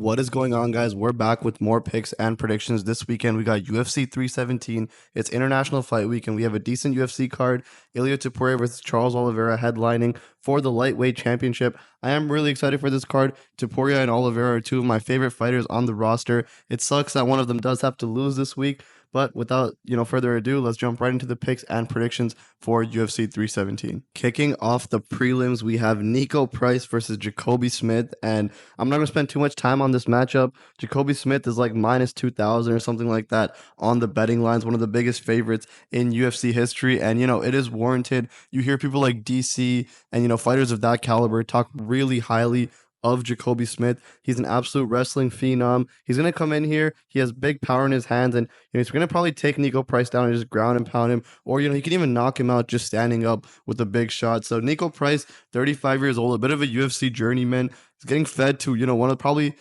What is going on, guys? We're back with more picks and predictions. This weekend, we got UFC 317. It's International Fight Week, and we have a decent UFC card. Ilia Topuria versus Charles Oliveira headlining for the lightweight championship. I am really excited for this card. Topuria and Oliveira are two of my favorite fighters on the roster. It sucks that one of them does have to lose this week, but without further ado, let's jump right into the picks and predictions for UFC 317. Kicking off the prelims, we have Niko Price versus Jacobe Smith, and I'm not going to spend too much time on this matchup. Jacobe Smith is like minus 2,000 or something like that on the betting lines, one of the biggest favorites in UFC history, and it is warranted. You hear people like DC and fighters of that caliber talk really highly of Jacobe Smith. He's an absolute wrestling phenom. He's going to come in here. He has big power in his hands, and he's going to probably take Niko Price down and just ground and pound him, or he can even knock him out just standing up with a big shot. So Niko Price, 35 years old, a bit of a UFC journeyman. He's getting fed to one of probably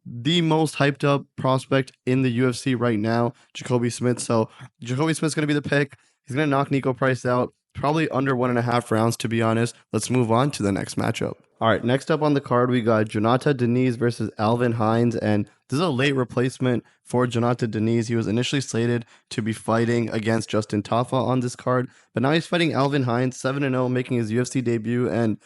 the most hyped up prospect in the UFC right now, Jacobe Smith. So Jacobe Smith's going to be the pick. He's going to knock Niko Price out, probably under 1.5 rounds, to be honest. Let's move on to the next matchup. All right, next up on the card, we got Jhonata Diniz versus Alvin Hines, and this is a late replacement for Jhonata Diniz. He was initially slated to be fighting against Justin Tafa on this card, but now he's fighting Alvin Hines, 7-0, making his UFC debut, and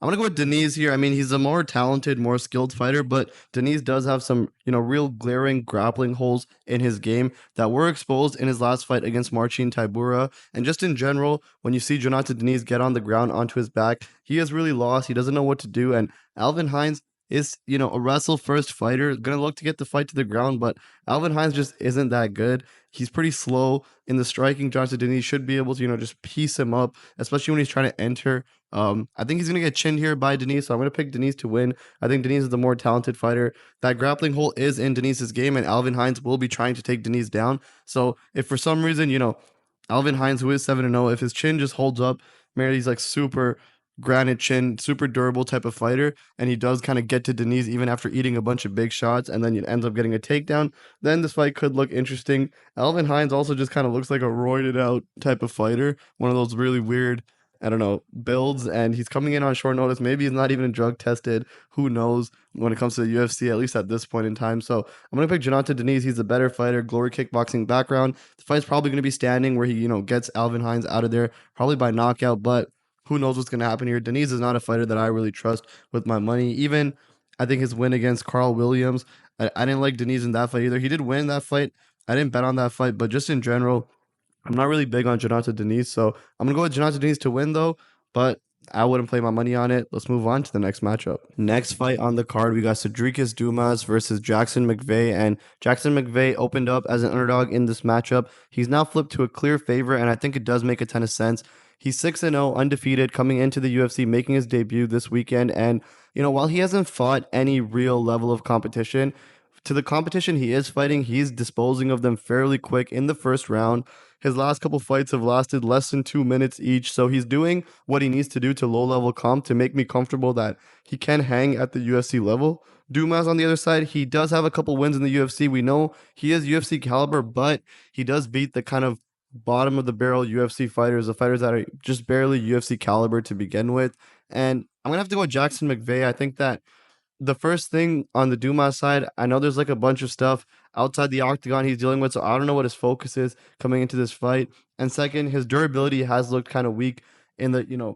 I'm going to go with Diniz here. I mean, he's a more talented, more skilled fighter, but Diniz does have some, real glaring grappling holes in his game that were exposed in his last fight against Marcin Tybura. And just in general, when you see Jhonata Diniz get on the ground onto his back, he is really lost. He doesn't know what to do. And Alvin Hines is, a wrestle-first fighter, going to look to get the fight to the ground, but Alvin Hines just isn't that good. He's pretty slow in the striking. Jhonata Diniz should be able to, just piece him up, especially when he's trying to enter. I think he's going to get chinned here by Diniz, so I'm going to pick Diniz to win. I think Diniz is the more talented fighter. That grappling hole is in Diniz's game, and Alvin Hines will be trying to take Diniz down. So if for some reason, Alvin Hines, who is 7-0, if his chin just holds up, maybe he's like super granite chin, super durable type of fighter, and he does kind of get to Diniz even after eating a bunch of big shots, and then he ends up getting a takedown, then this fight could look interesting. Alvin Hines also just kind of looks like a roided out type of fighter, one of those really weird, builds, and he's coming in on short notice. Maybe he's not even drug tested. Who knows when it comes to the UFC, at least at this point in time. So I'm going to pick Jhonata Diniz. He's a better fighter, glory kickboxing background. The fight's probably going to be standing where he, gets Alvin Hines out of there, probably by knockout, but who knows what's going to happen here. Diniz is not a fighter that I really trust with my money. Even, I think his win against Carl Williams, I didn't like Diniz in that fight either. He did win that fight. I didn't bet on that fight, but just in general, I'm not really big on Jhonata Diniz, so I'm going to go with Jhonata Diniz to win, though, but I wouldn't play my money on it. Let's move on to the next matchup. Next fight on the card, we got Sedriques Dumas versus Jackson McVey, and Jackson McVey opened up as an underdog in this matchup. He's now flipped to a clear favorite, and I think it does make a ton of sense. He's 6-0, undefeated, coming into the UFC, making his debut this weekend, and, while he hasn't fought any real level of competition, to the competition he is fighting, he's disposing of them fairly quick in the first round. His last couple fights have lasted less than 2 minutes each, so he's doing what he needs to do to low-level comp to make me comfortable that he can hang at the UFC level. Dumas, on the other side, he does have a couple wins in the UFC. We know he is UFC caliber, but he does beat the kind of bottom-of-the-barrel UFC fighters, the fighters that are just barely UFC caliber to begin with. And I'm going to have to go with Jackson McVey. I think that the first thing on the Dumas side, I know there's like a bunch of stuff outside the octagon he's dealing with, so I don't know what his focus is coming into this fight. And second, his durability has looked kind of weak in the,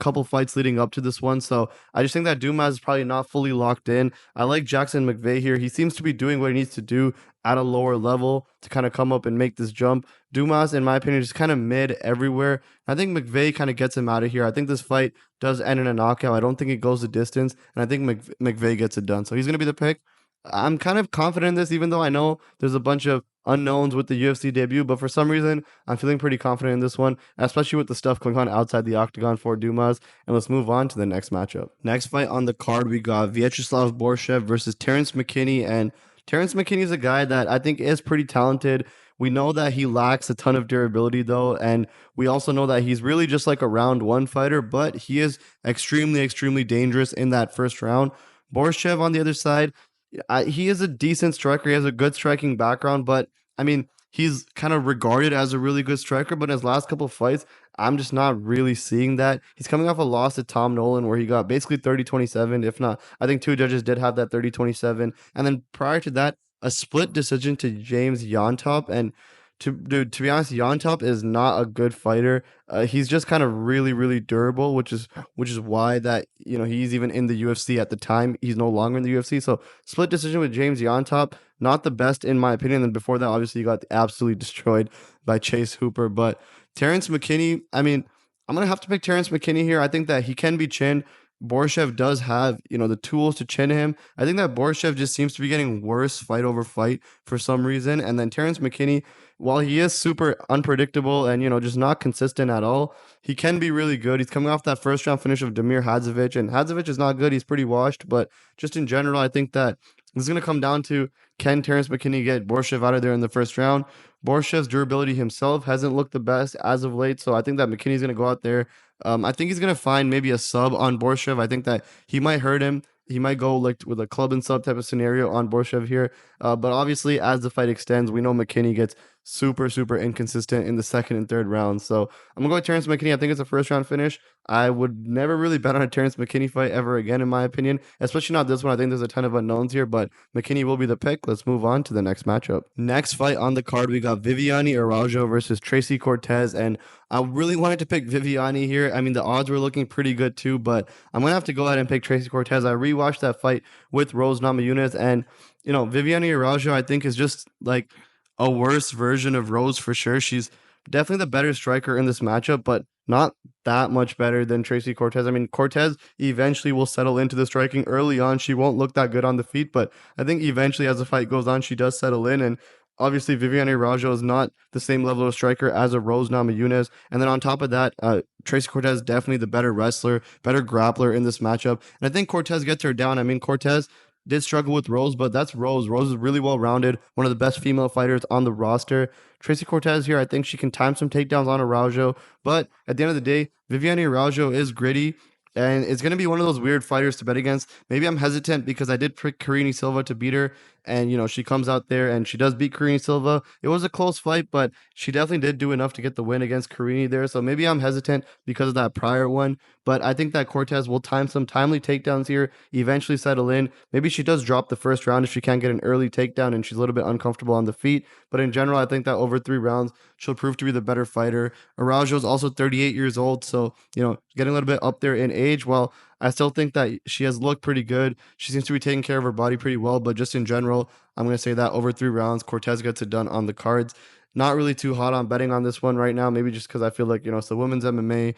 couple fights leading up to this one. So I just think that Dumas is probably not fully locked in. I like Jackson McVey here. He seems to be doing what he needs to do at a lower level to kind of come up and make this jump. Dumas, in my opinion, is kind of mid everywhere. I think McVey kind of gets him out of here. I think this fight does end in a knockout. I don't think it goes the distance, and I think McVey gets it done. So he's going to be the pick. I'm kind of confident in this, even though I know there's a bunch of unknowns with the UFC debut, but for some reason, I'm feeling pretty confident in this one, especially with the stuff going on outside the octagon for Dumas. And let's move on to the next matchup. Next fight on the card, we got Viacheslav Borshchev versus Terrance McKinney, and Terrance McKinney is a guy that I think is pretty talented. We know that he lacks a ton of durability, though, and we also know that he's really just like a round one fighter, but he is extremely, extremely dangerous in that first round. Borshchev, on the other side, he is a decent striker. He has a good striking background, but I mean, he's kind of regarded as a really good striker, but in his last couple of fights, I'm just not really seeing that. He's coming off a loss to Tom Nolan where he got basically 30-27. If not, I think two judges did have that 30-27. And then prior to that, a split decision to James Yontop. And to be honest, Yontop is not a good fighter. He's just kind of really, really durable, which is why that he's even in the UFC at the time. He's no longer in the UFC. So split decision with James Yontop, not the best in my opinion. And before that, obviously, you got absolutely destroyed by Chase Hooper. But Terrance McKinney, I mean, I'm gonna have to pick Terrance McKinney here. I think that he can be chinned. Borshchev does have, the tools to chin him. I think that Borshchev just seems to be getting worse fight over fight for some reason. And then Terrance McKinney, while he is super unpredictable and, just not consistent at all, he can be really good. He's coming off that first round finish of Damir Hadzovic, and Hadzovic is not good. He's pretty washed, but just in general, I think that this is going to come down to, can Terrance McKinney get Borshchev out of there in the first round? Borshchev's durability himself hasn't looked the best as of late, so I think that McKinney's going to go out there. I think he's going to find maybe a sub on Borshchev. I think that he might hurt him. He might go like with a club and sub type of scenario on Borshchev here. But obviously, as the fight extends, we know McKinney gets super, super inconsistent in the second and third rounds. So I'm going to go with Terrance McKinney. I think it's a first round finish. I would never really bet on a Terrance McKinney fight ever again, in my opinion, especially not this one. I think there's a ton of unknowns here, but McKinney will be the pick. Let's move on to the next matchup. Next fight on the card, we got Viviane Araujo versus Tracy Cortez, and I really wanted to pick Viviane here. I mean, the odds were looking pretty good too, but I'm going to have to go ahead and pick Tracy Cortez. I rewatched that fight with Rose Namajunas, and, Viviane Araujo, I think, is just like a worse version of Rose for sure. She's definitely the better striker in this matchup, but not that much better than Tracy Cortez. I mean, Cortez eventually will settle into the striking. Early on, she won't look that good on the feet, but I think eventually as the fight goes on, she does settle in. And obviously, Viviane Araujo is not the same level of striker as a Rose Namajunas. And then on top of that, Tracy Cortez is definitely the better wrestler, better grappler in this matchup. And I think Cortez gets her down. I mean, Cortez did struggle with Rose, but that's Rose. Rose is really well-rounded, one of the best female fighters on the roster. Tracy Cortez here, I think she can time some takedowns on Araujo, but at the end of the day, Viviane Araujo is gritty, and it's going to be one of those weird fighters to bet against. Maybe I'm hesitant because I did pick Karine Silva to beat her, and, she comes out there and she does beat Karine Silva. It was a close fight, but she definitely did do enough to get the win against Karine there. So maybe I'm hesitant because of that prior one, but I think that Cortez will time some timely takedowns here, eventually settle in. Maybe she does drop the first round if she can't get an early takedown and she's a little bit uncomfortable on the feet. But in general, I think that over 3 rounds, she'll prove to be the better fighter. Araujo is also 38 years old, so, getting a little bit up there in age. While I still think that she has looked pretty good, she seems to be taking care of her body pretty well, but just in general, I'm going to say that over 3 rounds, Cortez gets it done on the cards. Not really too hot on betting on this one right now, maybe just because I feel like, it's the women's MMA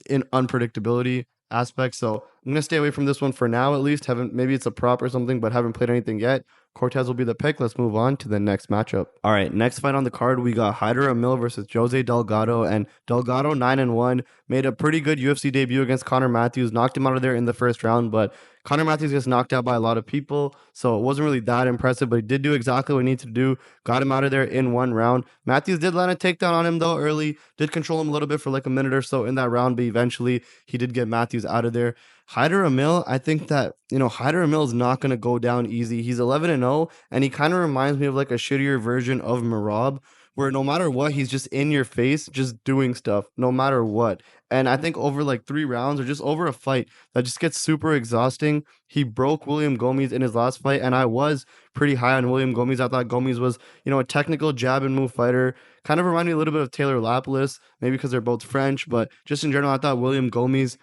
in unpredictability aspect. So I'm going to stay away from this one for now, at least. Maybe it's a prop or something, but haven't played anything yet. Cortez will be the pick. Let's move on to the next matchup. All right, next fight on the card, we got Hyder Amil versus Jose Delgado, and Delgado 9-1, made a pretty good UFC debut against Connor Matthews, knocked him out of there in the first round, but Connor Matthews gets knocked out by a lot of people, so it wasn't really that impressive, but he did do exactly what he needed to do, got him out of there in 1 round. Matthews did land a takedown on him though early, did control him a little bit for like a minute or so in that round, but eventually he did get Matthews out of there. Hyder Amil, I think that, Hyder Amil is not going to go down easy. He's 11-0, and he kind of reminds me of like a shittier version of Merab, where no matter what, he's just in your face, just doing stuff, no matter what. And I think over like 3 rounds or just over a fight, that just gets super exhausting. He broke William Gomes in his last fight, and I was pretty high on William Gomes. I thought Gomes was, a technical jab and move fighter. Kind of reminded me a little bit of Taylor Lapilus, maybe because they're both French, but just in general, I thought William Gomes,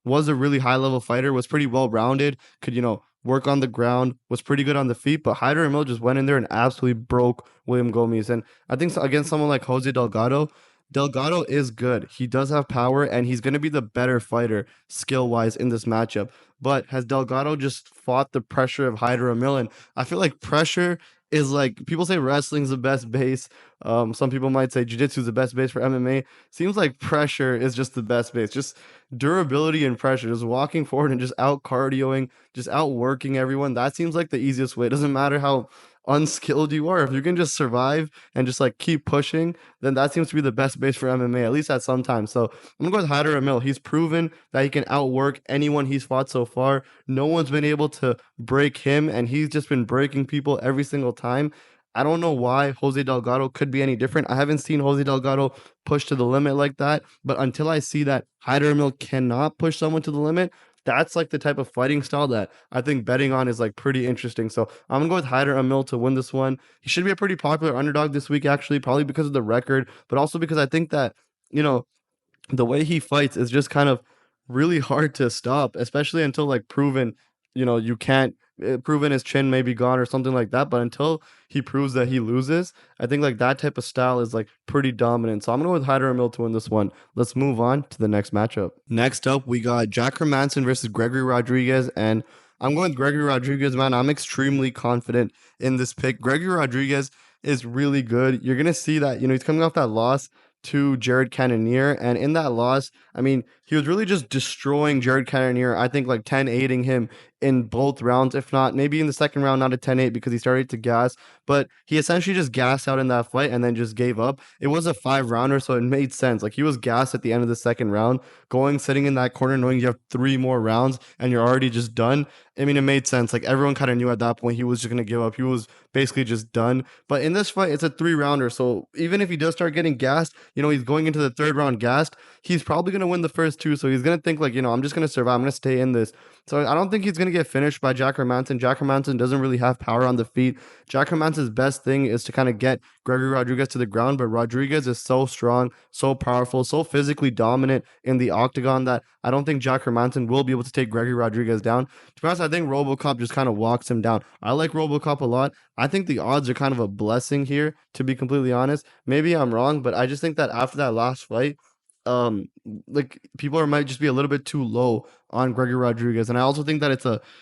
was a really high-level fighter, was pretty well-rounded, could, work on the ground, was pretty good on the feet, but Hyder Amil just went in there and absolutely broke William Gomes. And I think against someone like Jose Delgado, Delgado is good. He does have power, and he's going to be the better fighter skill-wise in this matchup. But has Delgado just fought the pressure of Hyder Amil? And I feel like pressure is like, people say wrestling's the best base. Some people might say jiu-jitsu is the best base for MMA. Seems like pressure is just the best base. Just durability and pressure, just walking forward and just out cardioing, just outworking everyone. That seems like the easiest way. It doesn't matter how unskilled you are. If you can just survive and just like keep pushing, then that seems to be the best base for MMA, at least at some time. So I'm gonna go with Hyder Amil. He's proven that he can outwork anyone he's fought so far. No one's been able to break him, and he's just been breaking people every single time. I don't know why Jose Delgado could be any different. I haven't seen Jose Delgado push to the limit like that, but until I see that Hyder Amil cannot push someone to the limit, that's like the type of fighting style that I think betting on is like pretty interesting. So I'm gonna go with Hyder Amil to win this one. He should be a pretty popular underdog this week, actually, probably because of the record, but also because I think that, you know, the way he fights is just kind of really hard to stop, especially until like proven, you can't proven his chin may be gone or something like that. But until he proves that he loses, I think like that type of style is like pretty dominant. So I'm going to go with Hyder Amil to win this one. Let's move on to the next matchup. Next up, we got Jack Hermansson versus Gregory Rodrigues. And I'm going with Gregory Rodrigues, man. I'm extremely confident in this pick. Gregory Rodrigues is really good. You're going to see that, he's coming off that loss to Jared Cannonier. And in that loss, I mean, he was really just destroying Jared Cannonier. I think like 10-8ing him in both rounds, if not maybe in the second round, not a 10-8 because he started to gas, but he essentially just gassed out in that fight and then just gave up. It was a 5-rounder, so it made sense. Like he was gassed at the end of the second round, sitting in that corner, knowing you have 3 more rounds and you're already just done. I mean, it made sense. Like everyone kind of knew at that point he was just going to give up. He was basically just done. But in this fight, it's a 3-rounder. So even if he does start getting gassed, he's going into the third round gassed, he's probably going to win the first 2. So he's going to think like, I'm just going to survive. I'm going to stay in this. So I don't think he's going to get finished by Jack Hermansson. Jack Hermansson doesn't really have power on the feet. Jack Hermansson's best thing is to kind of get Gregory Rodrigues to the ground, but Rodrigues is so strong, so powerful, so physically dominant in the octagon that I don't think Jack Hermansson will be able to take Gregory Rodrigues down. To be honest, I think RoboCop just kind of walks him down. I like RoboCop a lot. I think the odds are kind of a blessing here, to be completely honest. Maybe I'm wrong, but I just think that after that last fight, like people might just be a little bit too low on Gregory Rodrigues, and I also think that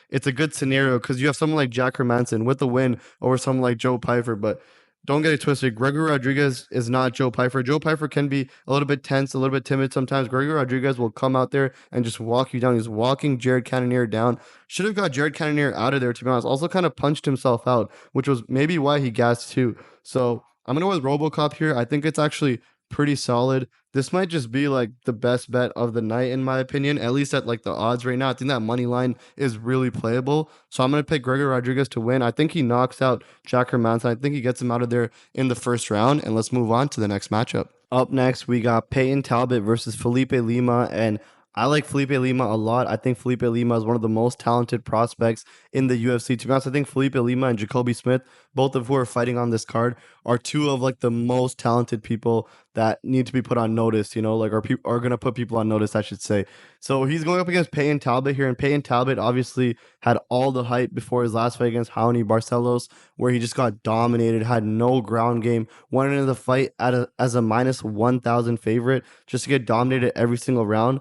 it's a good scenario because you have someone like Jack Hermansson with the win over someone like Joe Pyfer, but don't get it twisted. Gregory Rodrigues is not Joe Pyfer. Joe Pyfer can be a little bit tense, a little bit timid sometimes. Gregory Rodrigues will come out there and just walk you down. He's walking Jared Cannonier down. Should have got Jared Cannonier out of there, to be honest. Also kind of punched himself out, which was maybe why he gassed too. So I'm going to go with RoboCop here. I think it's actually pretty solid. This might just be like the best bet of the night, in my opinion, at least at like the odds right now. I think that money line is really playable. So I'm going to pick Gregory Rodrigues to win. I think he knocks out Jack Hermansson. I think he gets him out of there in the first round. And let's move on to the next matchup. Up next, we got Payton Talbott versus Felipe Lima. And I like Felipe Lima a lot. I think Felipe Lima is one of the most talented prospects in the UFC. To be honest, I think Felipe Lima and Jacobe Smith, both of who are fighting on this card, are 2 of like the most talented people that need to be put on notice, like are going to put people on notice, I should say. So he's going up against Payton Talbott here, and Payton Talbott obviously had all the hype before his last fight against Raoni Barcelos, where he just got dominated, had no ground game, went into the fight as a minus 1,000 favorite just to get dominated every single round.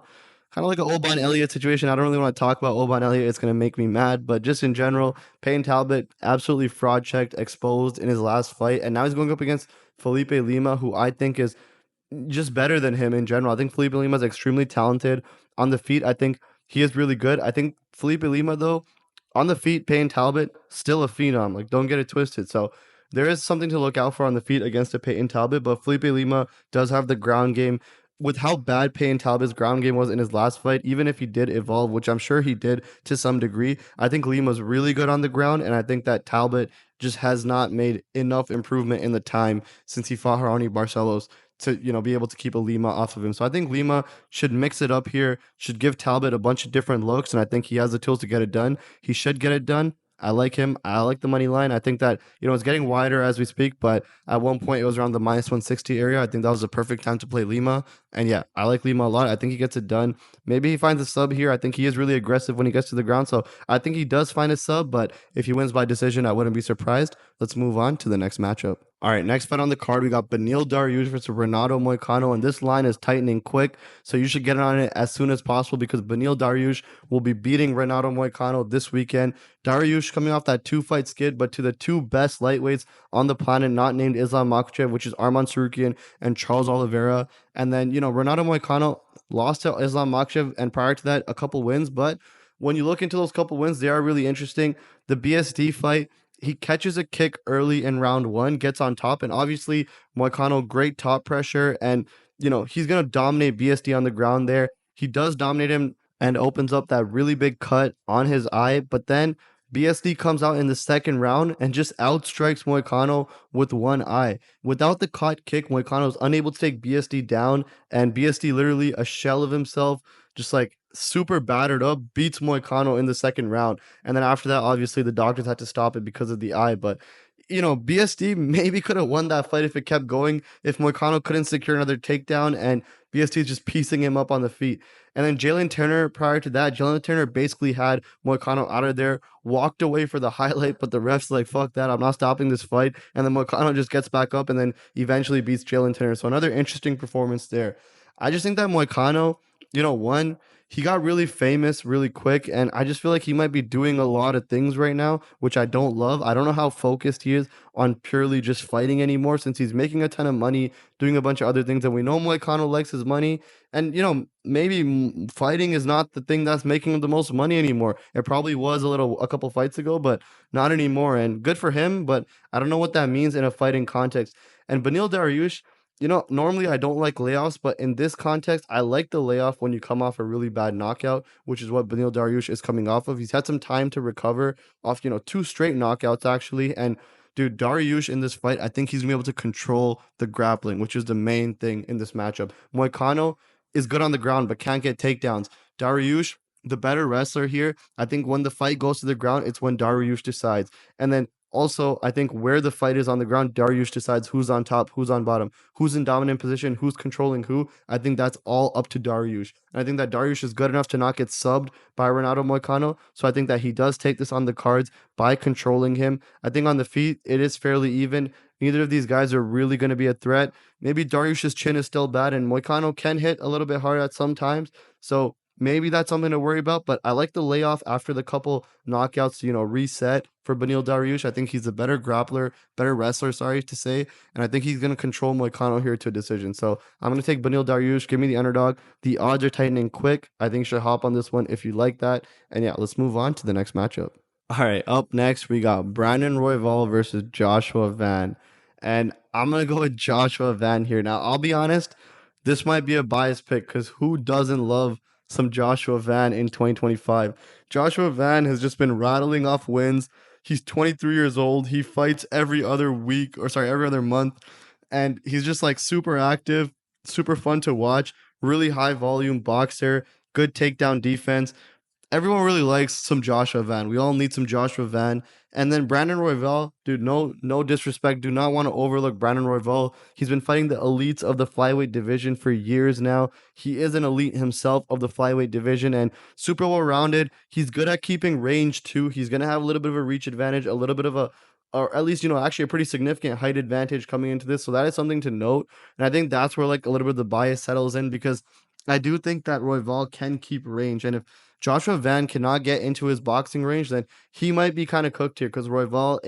Kind of like an Oban Elliott situation. I don't really want to talk about Oban Elliott. It's going to make me mad. But just in general, Payton Talbott absolutely fraud checked, exposed in his last fight. And now he's going up against Felipe Lima, who I think is just better than him in general. I think Felipe Lima is extremely talented. On the feet, I think he is really good. I think Felipe Lima, though, on the feet, Payton Talbott, still a phenom. Like, don't get it twisted. So there is something to look out for on the feet against a Payton Talbott. But Felipe Lima does have the ground game. With how bad Payton Talbott's ground game was in his last fight, even if he did evolve, which I'm sure he did to some degree, I think Lima's really good on the ground, and I think that Talbott just has not made enough improvement in the time since he fought Raoni Barcelos to be able to keep a Lima off of him. So I think Lima should mix it up here, should give Talbott a bunch of different looks, and I think he has the tools to get it done. He should get it done. I like him. I like the money line. I think that, it's getting wider as we speak, but at one point it was around the minus 160 area. I think that was the perfect time to play Lima. And yeah, I like Lima a lot. I think he gets it done. Maybe he finds a sub here. I think he is really aggressive when he gets to the ground. So I think he does find a sub, but if he wins by decision, I wouldn't be surprised. Let's move on to the next matchup. All right, next fight on the card, we got Beneil Dariush versus Renato Moicano, and this line is tightening quick, so you should get on it as soon as possible because Beneil Dariush will be beating Renato Moicano this weekend. Dariush coming off that 2-fight skid, but to the 2 best lightweights on the planet, not named Islam Makhachev, which is Arman Tsarukyan and Charles Oliveira. And then, Renato Moicano lost to Islam Makhachev, and prior to that, a couple wins, but when you look into those couple wins, they are really interesting. The BSD fight, he catches a kick early in round 1, gets on top, and obviously Moicano, great top pressure, and he's gonna dominate BSD on the ground there. He does dominate him and opens up that really big cut on his eye, but then BSD comes out in the second round and just outstrikes Moicano with one eye. Without the caught kick, Moicano is unable to take BSD down, and BSD, literally a shell of himself, just like super battered up, beats Moicano in the second round. And then after that, obviously, the doctors had to stop it because of the eye. But BSD maybe could have won that fight if it kept going, if Moicano couldn't secure another takedown, and BSD is just piecing him up on the feet. And then Jalen Turner, prior to that, Jalen Turner basically had Moicano out of there, walked away for the highlight, but the ref's like, fuck that, I'm not stopping this fight. And then Moicano just gets back up and then eventually beats Jalen Turner. So another interesting performance there. I just think that Moicano, one, he got really famous really quick, and I just feel like he might be doing a lot of things right now, which I don't love. I don't know how focused he is on purely just fighting anymore, since he's making a ton of money, doing a bunch of other things, and we know Moicano likes his money. And, maybe fighting is not the thing that's making him the most money anymore. It probably was a couple fights ago, but not anymore. And good for him, but I don't know what that means in a fighting context. And Beneil Dariush, normally I don't like layoffs, but in this context, I like the layoff when you come off a really bad knockout, which is what Beneil Dariush is coming off of. He's had some time to recover off, 2 straight knockouts, actually. And dude, Dariush in this fight, I think he's going to be able to control the grappling, which is the main thing in this matchup. Moicano is good on the ground, but can't get takedowns. Dariush, the better wrestler here. I think when the fight goes to the ground, it's when Dariush decides. And then also, I think where the fight is on the ground, Dariush decides who's on top, who's on bottom, who's in dominant position, who's controlling who. I think that's all up to Dariush. And I think that Dariush is good enough to not get subbed by Renato Moicano. So I think that he does take this on the cards by controlling him. I think on the feet, it is fairly even. Neither of these guys are really going to be a threat. Maybe Dariush's chin is still bad, and Moicano can hit a little bit hard at some times. So maybe that's something to worry about, but I like the layoff after the couple knockouts to, reset for Beneil Dariush. I think he's a better grappler, better wrestler, sorry to say, and I think he's going to control Moicano here to a decision. So I'm going to take Beneil Dariush. Give me the underdog. The odds are tightening quick. I think you should hop on this one if you like that. And yeah, let's move on to the next matchup. All right, up next, we got Brandon Royval versus Joshua Van. And I'm going to go with Joshua Van here. Now, I'll be honest, this might be a biased pick because who doesn't love some Joshua Van in 2025? Joshua Van has just been rattling off wins. He's 23 years old. He fights every other month. And he's just like super active, super fun to watch, really high volume boxer, good takedown defense. Everyone really likes some Joshua Van. We all need some Joshua Van. And then Brandon Royval, dude, no disrespect. Do not want to overlook Brandon Royval. He's been fighting the elites of the flyweight division for years now. He is an elite himself of the flyweight division and super well-rounded. He's good at keeping range too. He's going to have a little bit of a reach advantage, a little bit of or at least, actually a pretty significant height advantage coming into this. So that is something to note. And I think that's where like a little bit of the bias settles in, because I do think that Royval can keep range. And if Joshua Van cannot get into his boxing range, then he might be kind of cooked here, because Royval,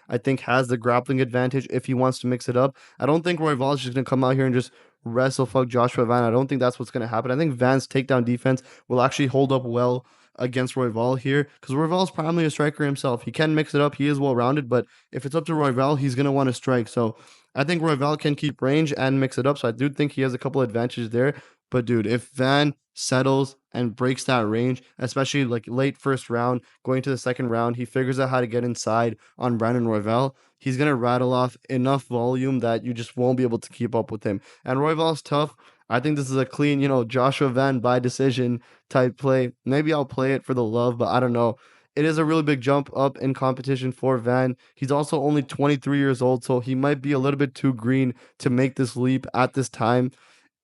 I think, has the grappling advantage if he wants to mix it up. I don't think Royval is just going to come out here and just wrestle fuck Joshua Van. I don't think that's what's going to happen. I think Van's takedown defense will actually hold up well against Royval here, because Royval is primarily a striker himself. He can mix it up. He is well-rounded, but if it's up to Royval, he's going to want to strike. So I think Royval can keep range and mix it up. So I do think he has a couple advantages there. But dude, if Van settles and breaks that range, especially like late first round, going to the second round, he figures out how to get inside on Brandon Royval, he's going to rattle off enough volume that you just won't be able to keep up with him. And Royval's tough. I think this is a clean, Joshua Van by decision type play. Maybe I'll play it for the love, but I don't know. It is a really big jump up in competition for Van. He's also only 23 years old, so he might be a little bit too green to make this leap at this time.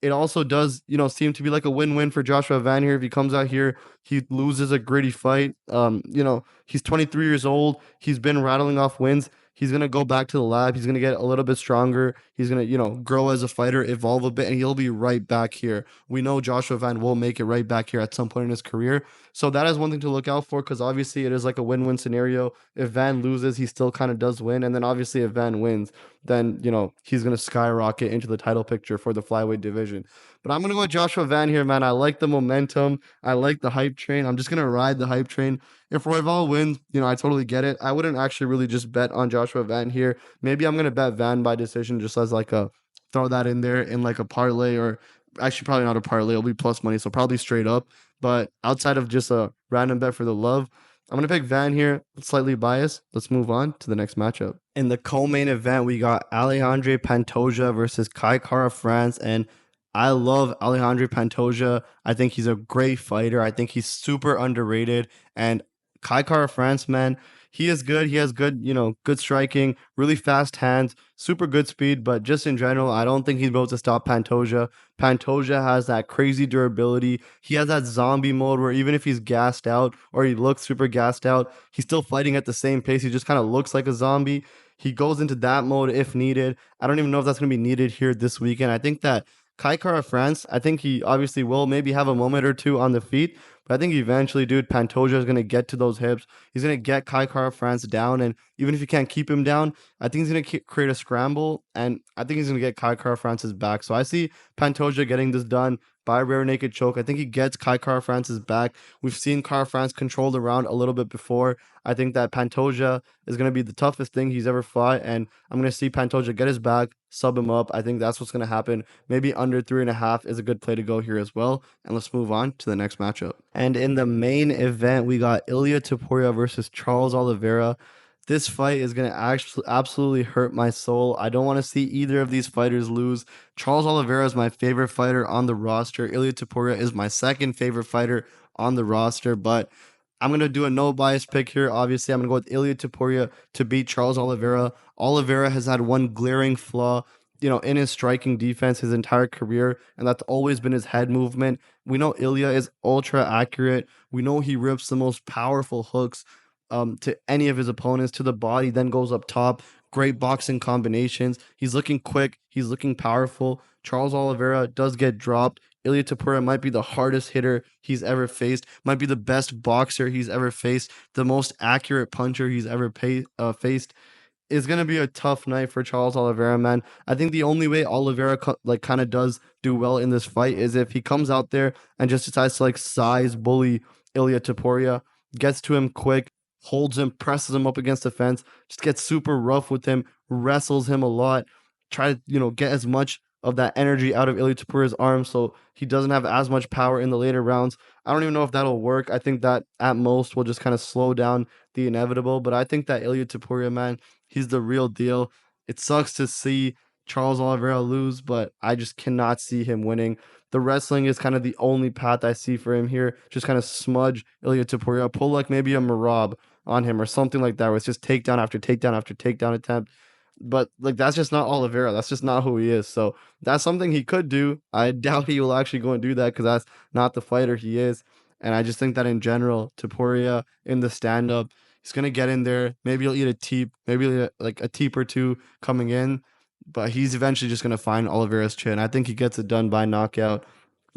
It also does, seem to be like a win-win for Joshua Van here. If he comes out here, he loses a gritty fight. He's 23 years old. He's been rattling off wins. He's going to go back to the lab. He's going to get a little bit stronger. He's going to, grow as a fighter, evolve a bit, and he'll be right back here. We know Joshua Van will make it right back here at some point in his career. So that is one thing to look out for, because obviously it is like a win-win scenario. If Van loses, he still kind of does win. And then obviously if Van wins, then, he's going to skyrocket into the title picture for the flyweight division. But I'm going to go with Joshua Van here, man. I like the momentum. I like the hype train. I'm just going to ride the hype train. If Royval wins, I totally get it. I wouldn't actually really just bet on Joshua Van here. Maybe I'm going to bet Van by decision, just as like a throw that in there in like a parlay, or actually probably not a parlay. It'll be plus money, so probably straight up. But outside of just a random bet for the love, I'm going to pick Van here. Slightly biased. Let's move on to the next matchup. In the co-main event, we got Alejandro Pantoja versus Kai Kara France. And I love Alejandro Pantoja. I think he's a great fighter. I think he's super underrated. And Kai Kara France, man, he is good. He has good, good striking, really fast hands, super good speed. But just in general, I don't think he's able to stop Pantoja. Pantoja has that crazy durability. He has that zombie mode where even if he's gassed out or he looks super gassed out, he's still fighting at the same pace. He just kind of looks like a zombie. He goes into that mode if needed. I don't even know if that's going to be needed here this weekend. I think that Kai Kara France, I think he obviously will maybe have a moment or two on the feet, but I think eventually, dude, Pantoja is going to get to those hips. He's going to get Kai Kara France down, and even if you can't keep him down, I think he's going to create a scramble, and I think he's going to get Kai Kara France's back. So I see Pantoja getting this done by rear naked choke. I think he gets Kai Kara France's back. We've seen Kara France control the round a little bit before. I think that Pantoja is going to be the toughest thing he's ever fought, and I'm going to see Pantoja get his back, sub him up. I think that's what's going to happen. Maybe under 3.5 is a good play to go here as well. And let's move on to the next matchup. And in the main event, we got Ilia Topuria versus Charles Oliveira. This fight is going to absolutely hurt my soul. I don't want to see either of these fighters lose. Charles Oliveira is my favorite fighter on the roster. Ilia Topuria is my second favorite fighter on the roster, but I'm going to do a no bias pick here. Obviously, I'm going to go with Ilia Topuria to beat Charles Oliveira. Oliveira has had one glaring flaw, in his striking defense his entire career, and that's always been his head movement. We know Ilia is ultra accurate. We know he rips the most powerful hooks to any of his opponents to the body, then goes up top. Great boxing combinations. He's looking quick. He's looking powerful. Charles Oliveira does get dropped. Ilia Topuria might be the hardest hitter he's ever faced, might be the best boxer he's ever faced, the most accurate puncher he's ever faced. It's going to be a tough night for Charles Oliveira, man. I think the only way Oliveira kind of does do well in this fight is if he comes out there and just decides to size bully Ilia Topuria, gets to him quick, holds him, presses him up against the fence, just gets super rough with him, wrestles him a lot, try to, get as much of that energy out of Ilia Topuria's arm so he doesn't have as much power in the later rounds. I don't even know if that'll work. I think that at most will just kind of slow down the inevitable, but I think that Ilia Topuria, man, he's the real deal. It sucks to see Charles Oliveira lose, but I just cannot see him winning. The wrestling is kind of the only path I see for him here. Just kind of smudge Ilia Topuria, pull maybe a Marab on him or something like that, where it's just takedown after takedown after takedown attempt. But that's just not Oliveira. That's just not who he is. So that's something he could do. I doubt he will actually go and do that because that's not the fighter he is. And I just think that in general, Topuria in the stand-up, he's going to get in there. Maybe he'll eat a teep, maybe a teep or two coming in. But he's eventually just going to find Oliveira's chin. I think he gets it done by knockout.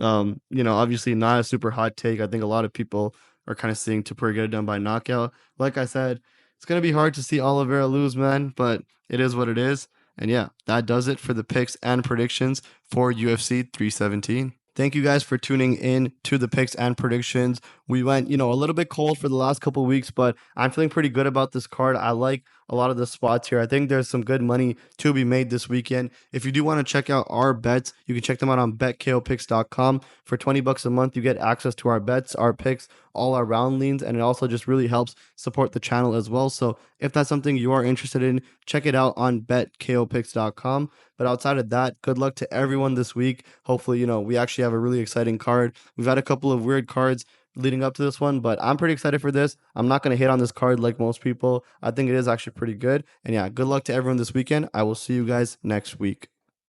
Obviously not a super hot take. I think a lot of people are kind of seeing Topuria get it done by knockout. Like I said, it's going to be hard to see Oliveira lose, man, but it is what it is. And yeah, that does it for the picks and predictions for UFC 317. Thank you guys for tuning in to the picks and predictions. We went, a little bit cold for the last couple of weeks, but I'm feeling pretty good about this card. I like a lot of the spots here. I think there's some good money to be made this weekend. If you do want to check out our bets, you can check them out on betkopicks.com. For $20 a month, you get access to our bets, our picks, all our round leans, and it also just really helps support the channel as well. So if that's something you are interested in, check it out on betkopicks.com. But outside of that, good luck to everyone this week. Hopefully, we actually have a really exciting card. We've had a couple of weird cards leading up to this one, but I'm pretty excited for this. I'm not going to hate on this card like most people. I think it is actually pretty good. And yeah, good luck to everyone this weekend. I will see you guys next week.